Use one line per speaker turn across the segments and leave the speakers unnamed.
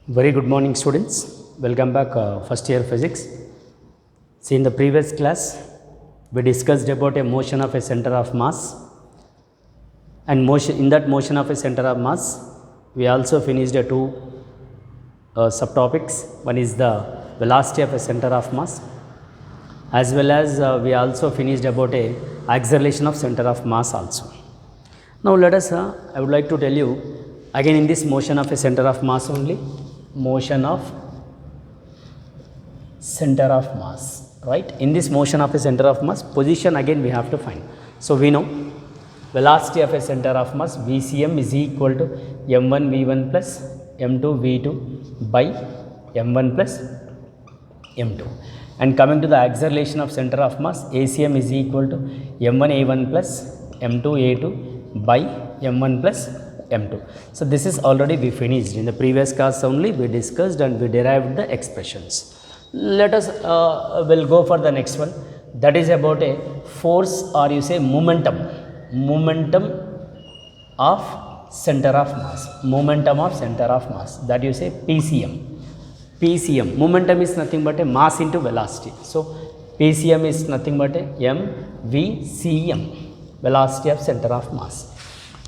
Very good morning, students. Welcome back, first year physics. See, in the previous class, we discussed about a motion of a center of mass, and motion in that motion of a center of mass, we also finished two subtopics. One is the velocity of a center of mass, as well as we also finished about a acceleration of center of mass also. Now let us, I would like to tell you again in this motion of a center of mass only, motion of center of mass, right? In this motion of a center of mass, position again we have to find. So we know velocity of a center of mass VCM is equal to m1 v1 plus m2 v2 by m1 plus m2. And coming to the acceleration of center of mass, ACM is equal to m1 a1 plus m2 a2 by m1 plus m2. So this is already we finished. In the previous class only we discussed and we derived the expressions. Let us will go for the next one, that is about a force, or you say momentum of center of mass, momentum of center of mass, that you say PCM. Momentum is nothing but a mass into velocity. So PCM is nothing but a MVCM, velocity of center of mass.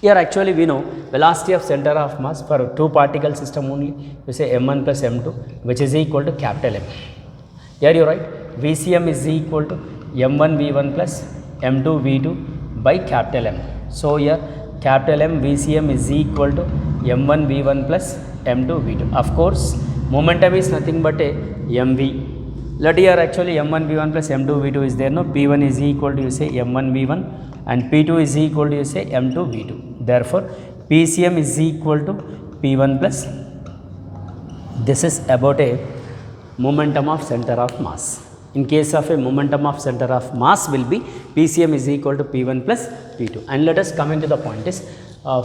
Here actually we know velocity of center of mass for two particle system only, you say m1 plus m2, which is equal to capital M. Here you write VCM is equal to m1 v1 plus m2 v2 by capital M. So here capital M VCM is equal to m1 v1 plus m2 v2. Of course momentum is nothing but a mv. Let here actually m1 v1 plus m2 v2 is there. No, p1 is equal to you say m1 v1 and p2 is equal to you say m2 v2. Therefore PCM is equal to p1 plus, this is about a momentum of center of mass. In case of a momentum of center of mass will be PCM is equal to p1 plus p2. And let us come into the point is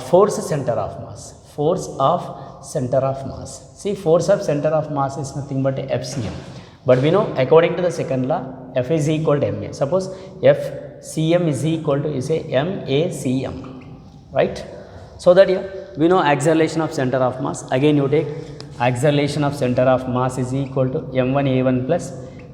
force center of mass, force of center of mass. See, force of center of mass is nothing but a FCM, but we know according to the second law F is equal to ma. Suppose FCM is equal to, you say MACM, right? So that here we know acceleration of center of mass, again you take acceleration of center of mass is equal to m1 a1 plus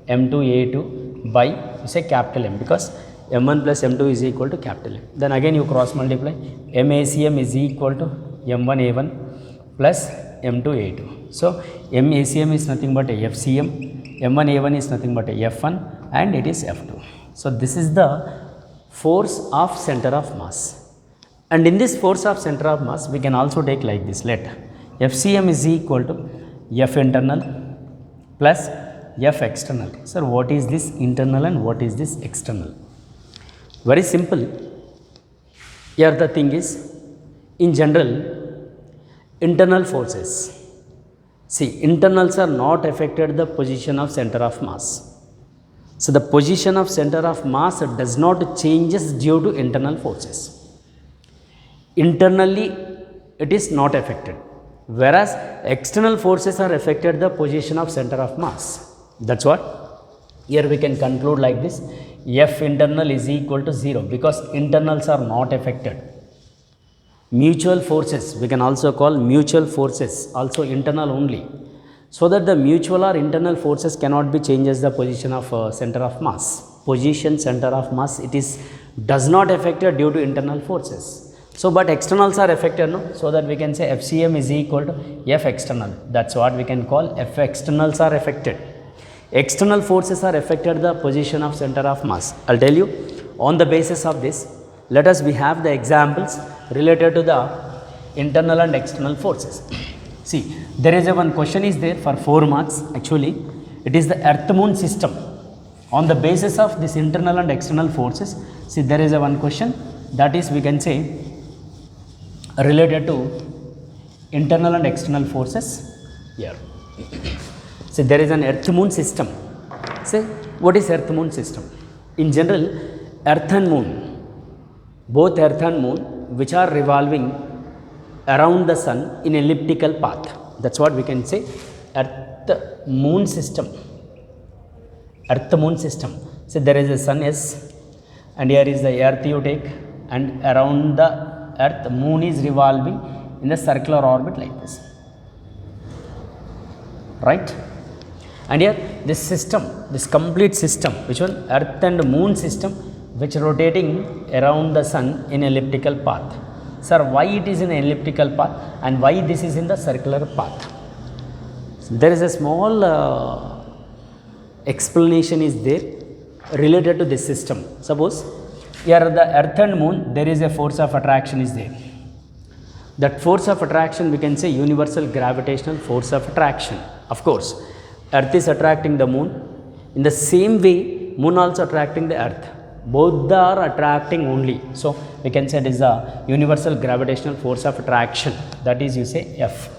m2 a2 by, you say capital M, because m1 plus m2 is equal to capital M. Then again you cross multiply, MACM is equal to m1 a1 plus m2 a2. So MACM is nothing but a FCM, m1 a1 is nothing but a f1, and it is f2. So this is the force of center of mass. And in this force of center of mass we can also take like this, let FCM is equal to F internal plus F external. Sir, what is this internal and what is this external? Very simple. Here the thing is, in general, internal forces, see, internals are not affected the position of center of mass. So the position of center of mass does not changes due to internal forces. Internally it is not affected, whereas external forces are affected the position of center of mass. That's what here we can conclude like this, F internal is equal to 0, because internals are not affected. Mutual forces, we can also call mutual forces also internal only, so that the mutual or internal forces cannot be changes the position of center of mass. Position center of mass, it is does not affected due to internal forces. So but externals are affected, no? So that we can say FCM is equal to F external. That's what we can call F externals are affected. External forces are affected the position of center of mass. I'll tell you on the basis of this. Let us we have the examples related to the internal and external forces. See, there is a one question is there for 4 marks. Actually, it is the Earth Moon system. On the basis of this internal and external forces, see, there is a one question, that is we can say related to internal and external forces here. So there is an Earth Moon system. Say, what is Earth Moon system? In general, Earth and Moon, both Earth and Moon, which are revolving around the Sun in elliptical path. That's what we can say Earth Moon system. Earth Moon system. So there is a Sun S, and here is the Earth you take, and around the Earth Moon is revolving in the circular orbit like this. right? And here this system, this complete system, which one? Earth and moon system, which rotating around the sun in elliptical path. Sir, why it is in elliptical path and why this is in the circular path? So there is a small explanation is there related to this system. Suppose here the earth and moon, there is a force of attraction is there. That force of attraction we can say universal gravitational force of attraction. Of course, earth is attracting the moon. In the same way, moon also attracting the earth. Both are attracting only. So we can say it is a universal gravitational force of attraction. That is, you say F.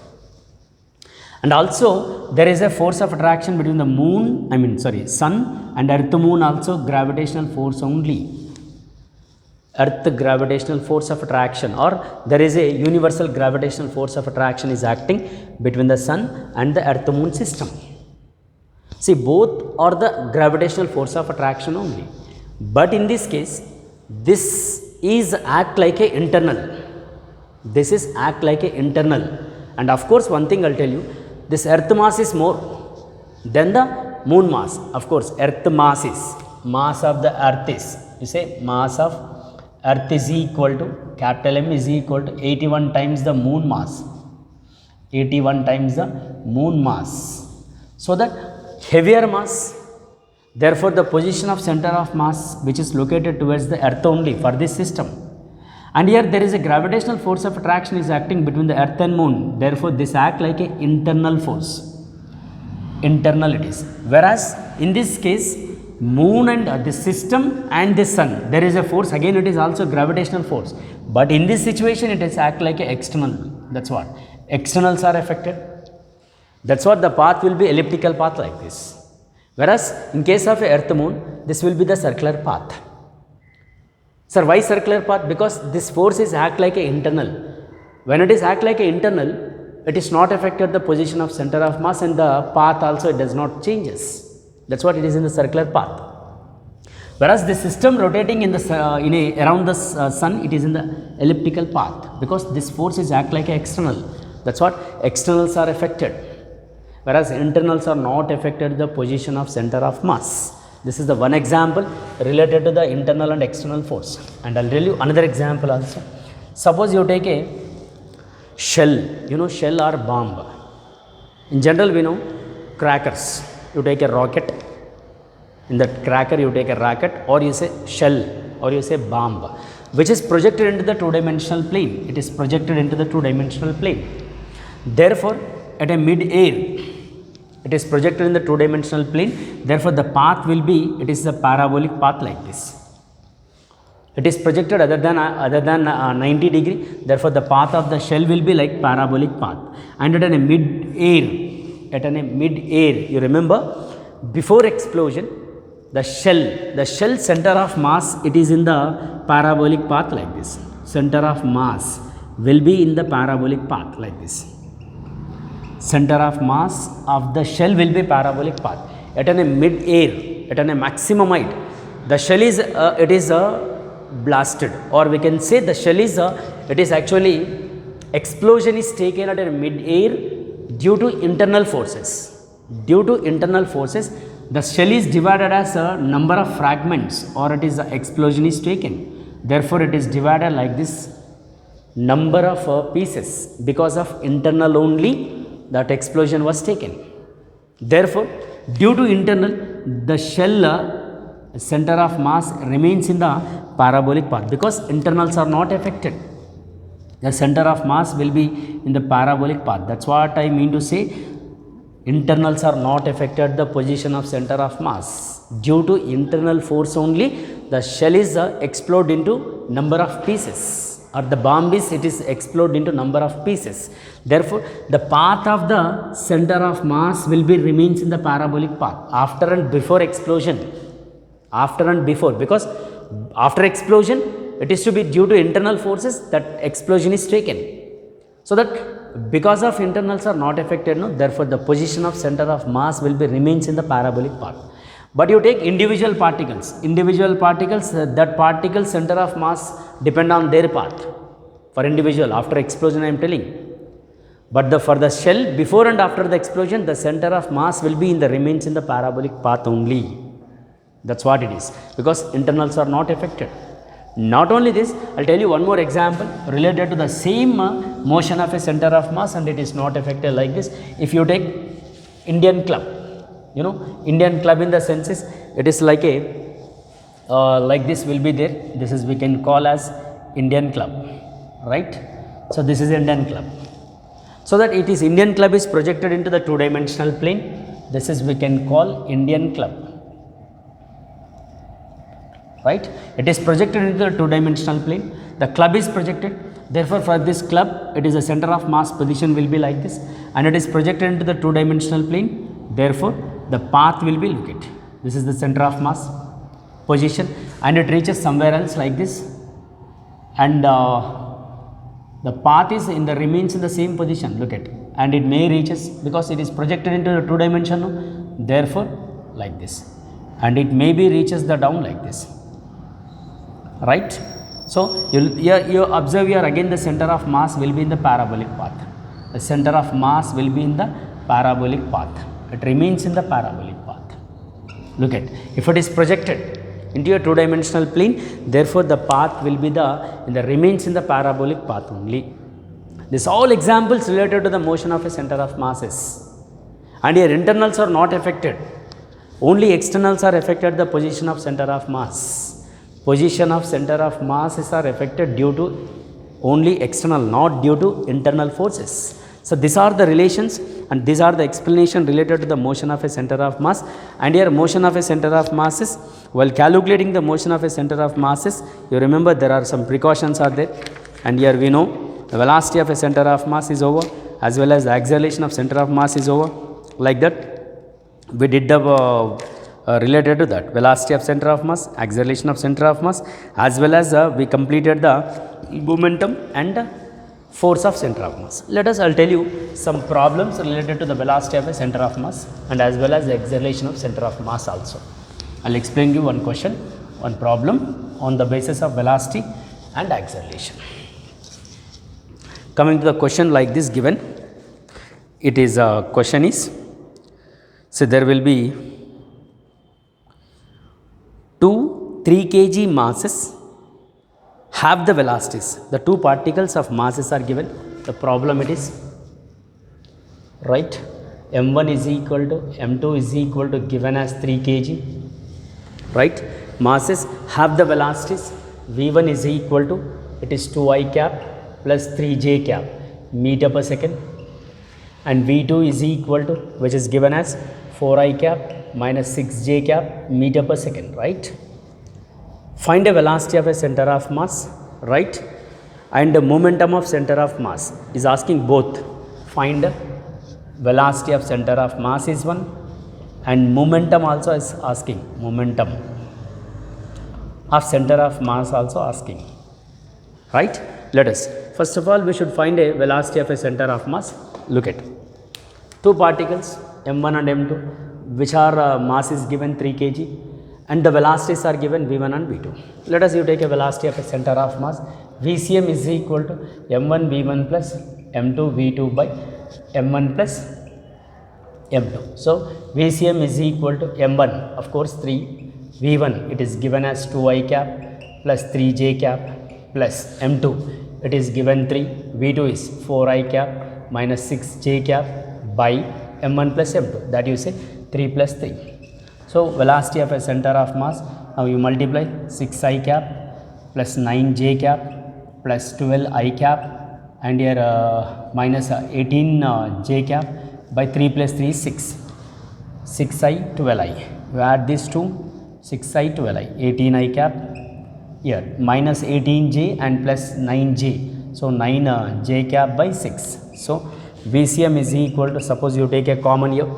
And also there is a force of attraction between the moon, sun and earth moon, also gravitational force only. Earth gravitational force of attraction, or there is a universal gravitational force of attraction is acting between the sun and the earth moon system. See, both are the gravitational force of attraction only. But in this case, this is act like a internal. This is act like a internal. And of course, one thing I'll tell you, this earth mass is more than the moon mass. Of course, earth mass is, mass of the earth is, you say mass of earth is equal to, capital M is equal to 81 times the moon mass. 81 times the moon mass. So that heavier mass, therefore the position of center of mass which is located towards the earth only for this system. And here there is a gravitational force of attraction is acting between the earth and moon. Therefore this act like a internal force. Internal it is. Whereas in this case, moon and the system and the sun, there is a force, again it is also gravitational force. But in this situation it is act like a external. That's what. Externals are affected. That's what the path will be elliptical path like this. Whereas in case of a earth moon, this will be the circular path. Sir, why circular path? Because this force is act like a internal. When it is act like a internal, it is not affected the position of center of mass, and the path also it does not changes. That's what it is in the circular path. Whereas the system rotating in the around the sun, it is in the elliptical path, because this force is act like a external. That's what externals are affected. Whereas internals are not affected the position of center of mass. This is the one example related to the internal and external force. And I'll tell you another example also. Suppose you take a shell, shell or bomb. In general, we know crackers. You take a rocket. In that cracker, you take a rocket, or you say shell, or you say bomb, which is projected into the two-dimensional plane. It is projected into the two-dimensional plane. Therefore, at a mid-air, it is projected in the two-dimensional plane. Therefore, the path will be, it is a parabolic path like this. It is projected other than 90 degree. Therefore, the path of the shell will be like parabolic path. And at a mid-air, you remember, before explosion, the shell center of mass, it is in the parabolic path like this. Center of mass will be in the parabolic path like this. Center of mass of the shell will be parabolic path. At a mid-air, at a maximum height, the shell is blasted, or we can say the shell is it is actually explosion is taken at a mid-air due to internal forces. Due to internal forces, the shell is divided as a number of fragments, or it is explosion is taken. Therefore, it is divided like this, number of pieces, because of internal only that explosion was taken. Therefore, due to internal, the shell center of mass remains in the parabolic path, because internals are not affected. The center of mass will be in the parabolic path. That's what I mean to say. Internals are not affected the position of center of mass. Due to internal force only, the shell is explode into number of pieces, or the bomb is, it is explode into number of pieces. Therefore, the path of the center of mass will be remains in the parabolic path after and before explosion. After and before, because after explosion, it is to be due to internal forces that explosion is taken. So that because of internals are not affected, therefore the position of center of mass will be remains in the parabolic path. But you take individual particles, that particle center of mass depend on their path. For individual, after explosion I am telling. But for the shell, before and after the explosion, the center of mass will be in the remains in the parabolic path only. That's what it is, because internals are not affected. Not only this, I'll tell you one more example related to the same motion of a center of mass, and it is not affected like this. If you take Indian club, you know, Indian club in the sense is, it is like a like this will be there. This is we can call as Indian club, right? So this is Indian club. So that it is Indian club is projected into the two-dimensional plane. This is we can call Indian club, right? It is projected into the two-dimensional plane. The club is projected. Therefore, for this club, it is a center of mass position will be like this, and it is projected into the two-dimensional plane. Therefore, the path will be, look at, this is the center of mass position, and it reaches somewhere else like this, and the path is in the remains in the same position, look at, and it may reaches, because it is projected into the two dimension, therefore like this, and it may be reaches the down like this, right? So you observe here again, the center of mass will be in the parabolic path. The center of mass will be in the parabolic path. It remains in the parabolic path. Look at, if it is projected into a two-dimensional plane, therefore the path will be in the remains in the parabolic path only. This all examples related to the motion of a center of masses, and here internals are not affected, only externals are affected. The position of center of mass, position of center of masses are affected due to only external, not due to internal forces. So these are the relations, and these are the explanation related to the motion of a center of mass. And here motion of a center of masses, while calculating the motion of a center of masses, you remember there are some precautions are there, and here we know the velocity of a center of mass is over, as well as the acceleration of center of mass is over. Like that, we did the related to that velocity of center of mass, acceleration of center of mass, as well as we completed the momentum and force of center of mass. I'll tell you some problems related to the velocity of a center of mass, and as well as the acceleration of center of mass also. I'll explain you one question, one problem on the basis of velocity and acceleration. Coming to the question like this given, it is question is, so there will be two 3 kg masses have the velocities. The two particles of masses are given. The problem it is, right, m1 is equal to m2 is equal to given as 3 kg, right? Masses have the velocities. v1 is equal to, it is 2i cap plus 3j cap meter per second, and v2 is equal to, which is given as 4i cap minus 6j cap meter per second, right? Find a velocity of a center of mass, right, and the momentum of center of mass is asking both. Find velocity of center of mass is one, and momentum also is asking, momentum of center of mass also asking, right? Let us, first of all, we should find a velocity of a center of mass. Look at two particles m1 and m2, which are mass is given 3 kg, and the velocities are given v1 and v2. Let us you take a velocity of a center of mass. Vcm is equal to m1 v1 plus m2 v2 by m1 plus m2. So Vcm is equal to m1, of course 3, v1 it is given as 2i cap plus 3j cap plus m2 it is given 3, v2 is 4i cap minus 6j cap by m1 plus m2, that you say 3 plus 3. So velocity of a center of mass, now you multiply 6i cap plus 9j cap plus 12i cap, and here minus 18j cap by 3 plus 3 is 6, 6i 12i. You add these two, 6i 12i, 18i cap, here minus 18j and plus 9j, so 9j cap by 6. So Vcm is equal to, suppose you take a common here,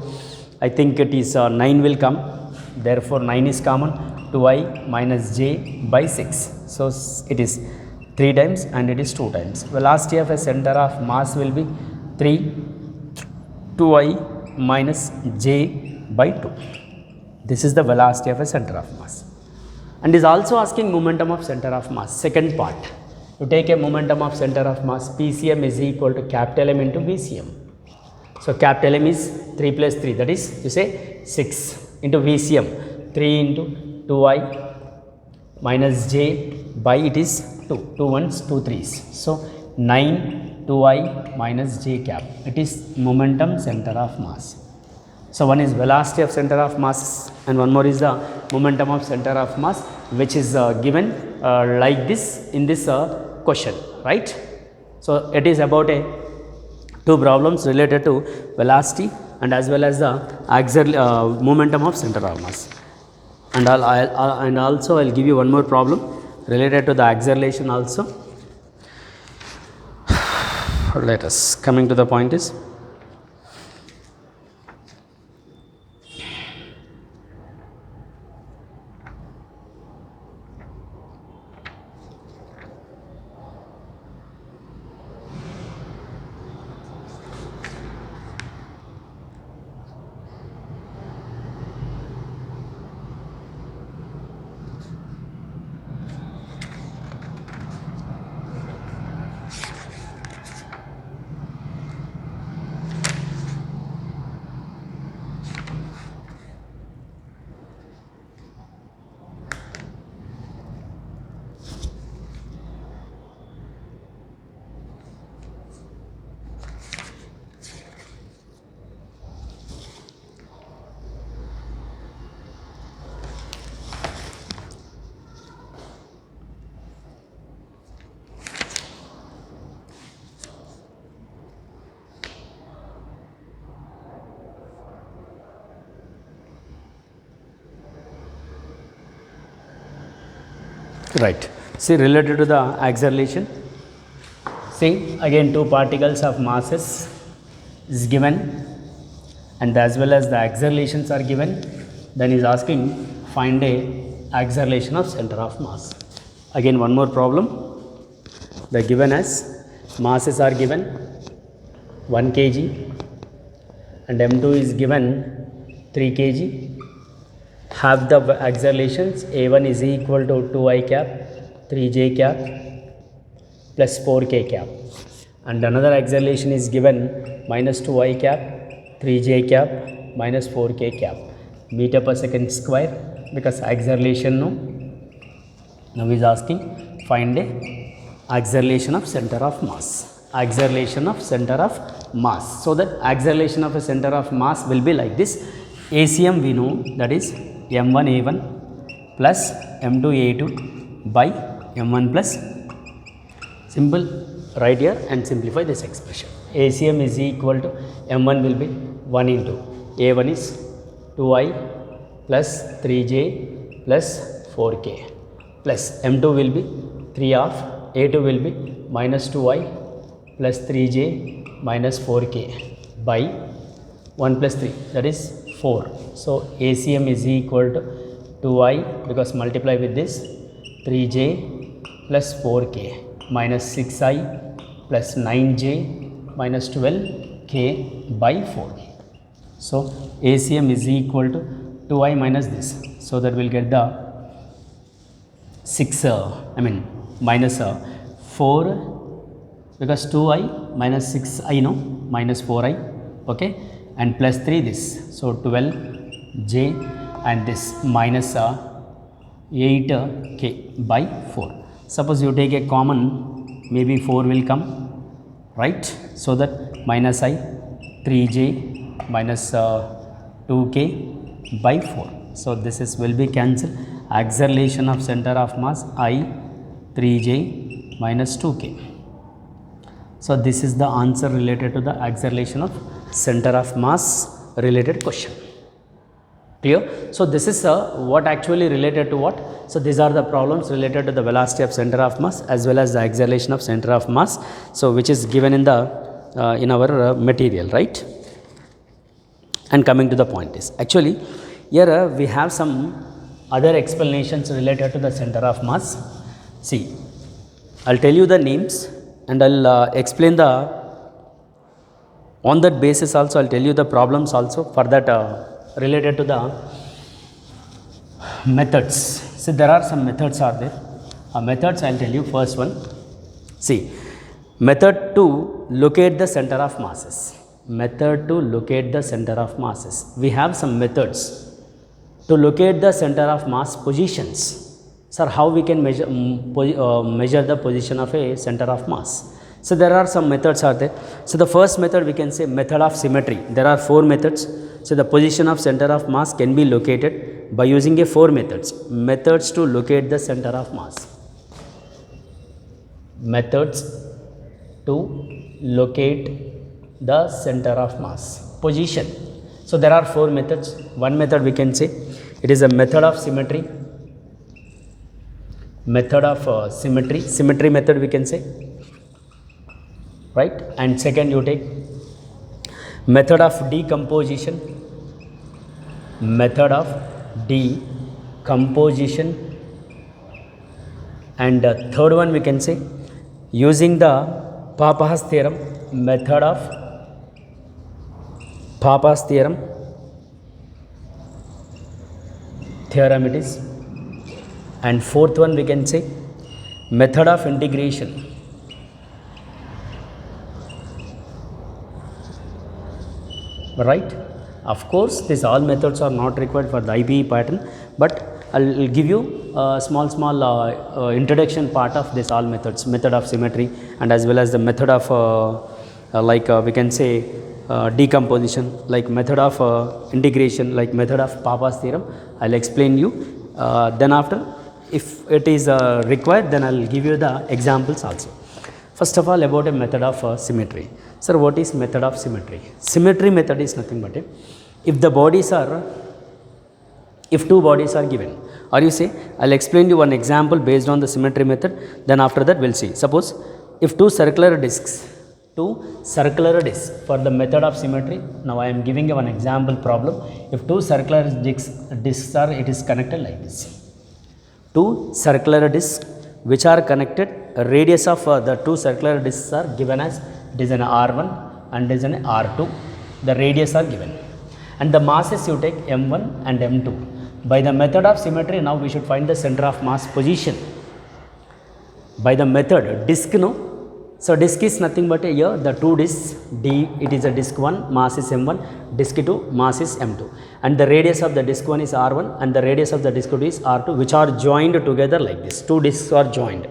I think it is 9 will come, therefore 9 is common, 2i minus j by 6. So it is 3 times and it is 2 times. Velocity of a center of mass will be 3, 2i minus j by 2. This is the velocity of a center of mass, and is also asking momentum of center of mass. Second part, you take a momentum of center of mass, PCM is equal to capital M into VCM. So capital M is 3 plus 3, that is you say 6 into VCM, 3 into 2i minus j by it is 2, 2 ones, 2 threes. So 9 2i minus j cap, it is momentum center of mass. So one is velocity of center of mass and one more is the momentum of center of mass, which is given like this in this question, right? So it is about two problems related to velocity and as well as the axial momentum of center of mass. And also I'll give you one more problem related to the acceleration also. Let us coming to the point is, right, see related to the acceleration, see again two particles of masses is given and as well as the accelerations are given, then is asking find a acceleration of center of mass. Again one more problem, the given as masses are given 1 kg and M2 is given 3 kg. Have the accelerations, A1 is equal to 2i cap, 3j cap plus 4k cap, and another acceleration is given minus 2i cap, 3j cap minus 4k cap, meter per second square, because acceleration no. Now is asking find a acceleration of center of mass, acceleration of center of mass. So that acceleration of a center of mass will be like this. ACM we know, that is m1 a1 plus m2 a2 by m1 plus, simple right here and simplify this expression. ACM is equal to m1 will be 1 into a1 is 2i plus 3j plus 4k plus m2 will be 3 of a2 will be minus 2i plus 3j minus 4k by 1 plus 3, that is 4. So ACM is equal to 2i because multiply with this 3j plus 4k minus 6i plus 9j minus 12k by 4. So ACM is equal to 2i minus this. So that will get the 6 minus 4 because 2i minus 6i no minus 4i, okay, and plus 3 this, so 12j and this minus 8k by 4. Suppose you take a common, maybe 4 will come, right? So that minus I 3j minus 2k by 4. So this is will be cancelled. Acceleration of center of mass I 3j minus 2k. So this is the answer related to the acceleration of center of mass related question. Clear? So this is what actually related to what? So these are the problems related to the velocity of center of mass as well as the acceleration of center of mass. So which is given in the in our material, right? And coming to the point is actually here we have some other explanations related to the center of mass. See, I'll tell you the names and I'll explain the, on that basis also I'll tell you the problems also for that related to the methods. So there are some methods are there. Methods I'll tell you. First one, See, method to locate the center of masses. Method to locate the center of masses. We have some methods to locate the center of mass positions. Sir, how we can measure the position of a center of mass? So there are some methods are there. So the first method we can say method of symmetry. There are 4 methods. So the position of center of mass can be located by using a 4 methods. Methods to locate the center of mass. Methods to locate the center of mass position. So there are 4 methods. One method we can say it is a method of symmetry. Method of symmetry. Symmetry method we can say, right? And second you take method of decomposition. Method of decomposition. And third one we can say using the Papa's theorem. Method of Papa's theorem it is. And fourth one we can say method of integration. Right? Of course these all methods are not required for the IBE pattern, but I'll give you a small introduction part of this all methods. Method of symmetry and as well as the method of we can say decomposition, like method of integration, like method of Papa's theorem. I'll explain you. Then after, if it is required, then I'll give you the examples also. First of all, about a method of symmetry. Sir, what is method of symmetry? Symmetry method is nothing but if two bodies are given, or you say, I'll explain you one example based on the symmetry method, then after that we'll see. Suppose if two circular discs for the method of symmetry. Now I am giving you one example problem. If two circular discs are, it is connected like this. Two circular discs which are connected, radius of the two circular discs are given as it is an R1 and it is an R2. The radius are given. And the masses you take M1 and M2. By the method of symmetry, now we should find the center of mass position. By the method, disc no. So disc is nothing but here the two discs D, it is a disc 1, mass is M1, disc 2, mass is M2. And the radius of the disc 1 is R1 and the radius of the disc 2 is R2, which are joined together like this. Two discs are joined.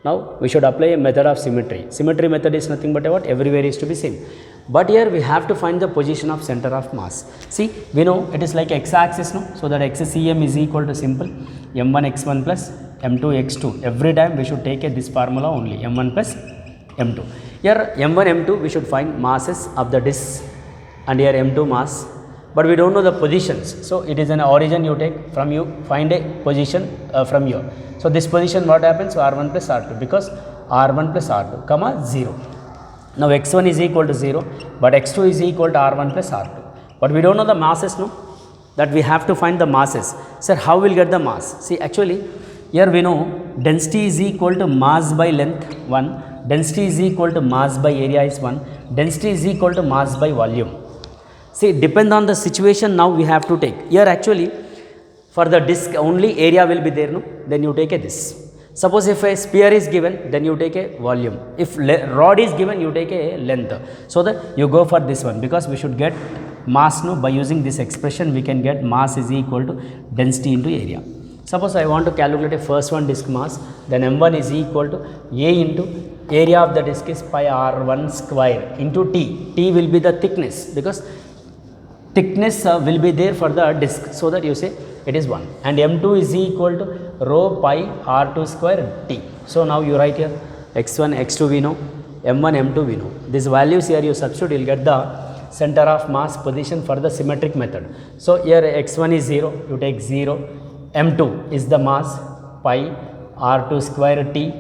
Now we should apply a method of symmetry. Symmetry method is nothing but what? Everywhere is to be same. But here we have to find the position of center of mass. See, we know it is like x-axis, no? So that xcm is equal to simple m1 x1 plus m2 x2. Every time we should take this formula only, m1 plus m2. Here m1 m2 we should find masses of the discs and here m2 mass, but we don't know the positions. So it is an origin you take from, you find a position from here. So this position what happens? So R1 plus R2, because R1 plus R2 comma 0. Now x1 is equal to 0, but x2 is equal to R1 plus R2. But we don't know the masses, no? That we have to find the masses. Sir, how we'll get the mass? See, actually here we know density is equal to mass by length 1, density is equal to mass by area is 1, density is equal to mass by volume. See, depend on the situation, now we have to take. Here actually for the disc only area will be there, no? Then you take this. Suppose if a sphere is given, then you take a volume. If rod is given, you take a length. So that you go for this one, because we should get mass, no? By using this expression we can get mass is equal to density into area. Suppose I want to calculate a first one disc mass, then m1 is equal to A into area of the disc is pi r1 square into t. T will be the thickness, because thickness will be there for the disc, so that you say it is 1, and m2 is equal to rho pi r2 square t. So now you write here x1 x2 we know, m1 m2 we know. These values here you substitute, you will get the center of mass position for the symmetric method. So here x1 is 0, you take 0, m2 is the mass pi r2 square t,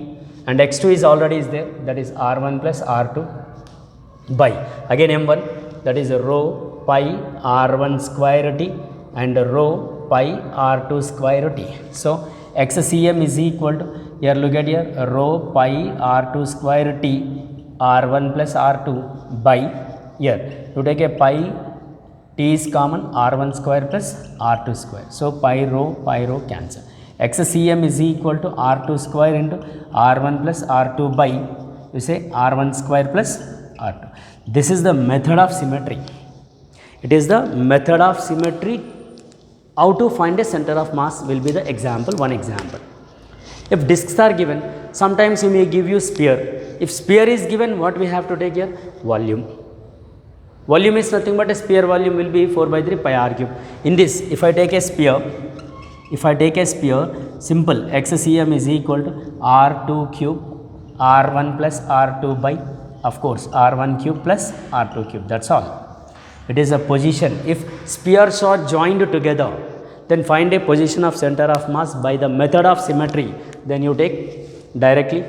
and x2 is already is there, that is r1 plus r2 by again m1, that is rho pi r1 square t and rho pi r2 square t. So xcm is equal to, here look at here, rho pi r2 square t r1 plus r2 by, here you take a pi, t is common, r1 square plus r2 square. So pi rho cancel. xcm is equal to r2 square into r1 plus r2 by, you say r1 square plus r2. This is the method of symmetry. It is the method of symmetry. How to find a center of mass will be the example, one example. If discs are given, sometimes you may give you sphere. If sphere is given, what we have to take here? Volume. Volume is nothing but a sphere volume will be 4 by 3 pi r cube. In this, if I take a sphere, simple xcm is equal to r2 cube, r1 plus r2 by, of course, r1 cube plus r2 cube. That's all. It is a position. If spheres are joined together, then find a position of center of mass by the method of symmetry. Then you take directly,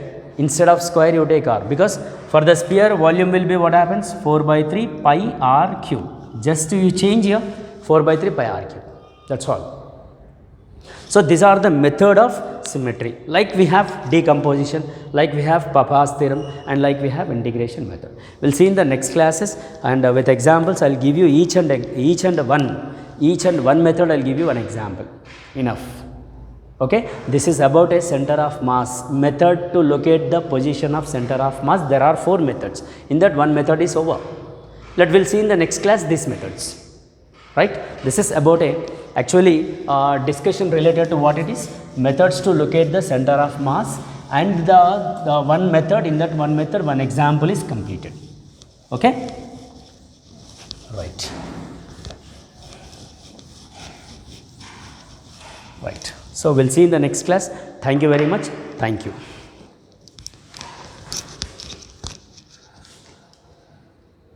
instead of square you take r, because for the sphere volume will be what happens? 4 by 3 pi r cube. Just you change here 4 by 3 pi r cube. That's all. So these are the method of symmetry. Like we have decomposition, like we have Papa's theorem, and like we have integration method. We'll see in the next classes, and with examples I'll give you each and one method. I'll give you one example. Enough. Okay. This is about a center of mass method to locate the position of center of mass. There are 4 methods. In that, one method is over. We'll see in the next class these methods. Right. This is about a discussion related to what it is, methods to locate the center of mass, and the one method. In that one method, one example is completed. Okay. Right. So we'll see in the next class. Thank you very much. Thank you.